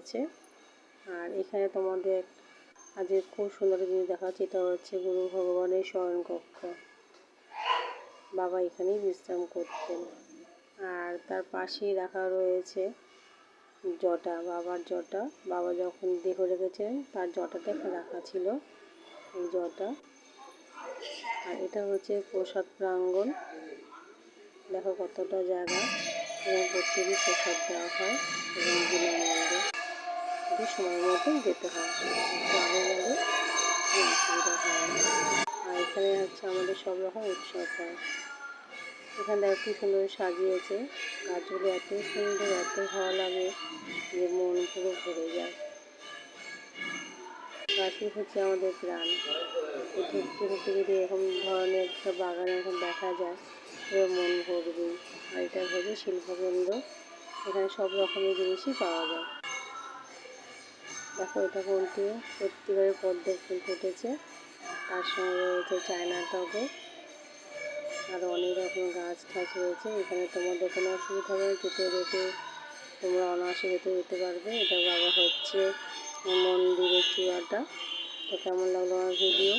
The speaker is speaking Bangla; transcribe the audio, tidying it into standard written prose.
আছে। আর এখানে তোমাদের আজকে খুব সুন্দর জিনিস দেখাচ্ছে, এটা হচ্ছে গুরু ভগবানের শয়নকক্ষ। বাবা এখানেই বিশ্রাম করতেন। আর তার পাশেই রাখা রয়েছে জটা, বাবার জটা। বাবা যখন দেহ রেখেছেন তার জটাটা রাখা ছিল, এই জটা। আর এটা হচ্ছে প্রসাদ প্রাঙ্গণ। দেখো কতটা জায়গা, এবং প্রত্যেকই প্রসাদ দেওয়া হয় এবং বিনামূল্যে। একটু সময় মতন যেতে হয়, একটু আগে গেলে কোনো অসুবিধা হয় না। আর এখানে হচ্ছে আমাদের সব রকম উৎসব হয়। এখানে দেখো কি সুন্দর সাজিয়েছে, গাছগুলো এত সুন্দর, এত ভালো লাগে যে মন পুরো ভরে যায়। গাছই হচ্ছে আমাদের প্রাণ। পৃথিবীতে যদি এরকম ধরনের একটা বাগান এখন দেখা যায় তবে মন ভরবেই। আর এটা হচ্ছে শিল্পকেন্দ্র, এখানে সব রকমের জিনিসই পাওয়া যায়। দেখো এটা কোনটি, সত্যিকারের পদ্ম ফুল ফুটেছে, তার সঙ্গে রয়েছে চায়না টগর, আর অনেক রকম গাছ টাছ রয়েছে। এখানে তোমাদের কোনো অসুবিধা হবে না, যেতে যেতে তোমরা অনায়াসে ভেতরে যেতে পারবে। এটা বাবা হচ্ছে মন্দিরের চূড়াটা। তো কেমন লাগলো আমার ভিডিও?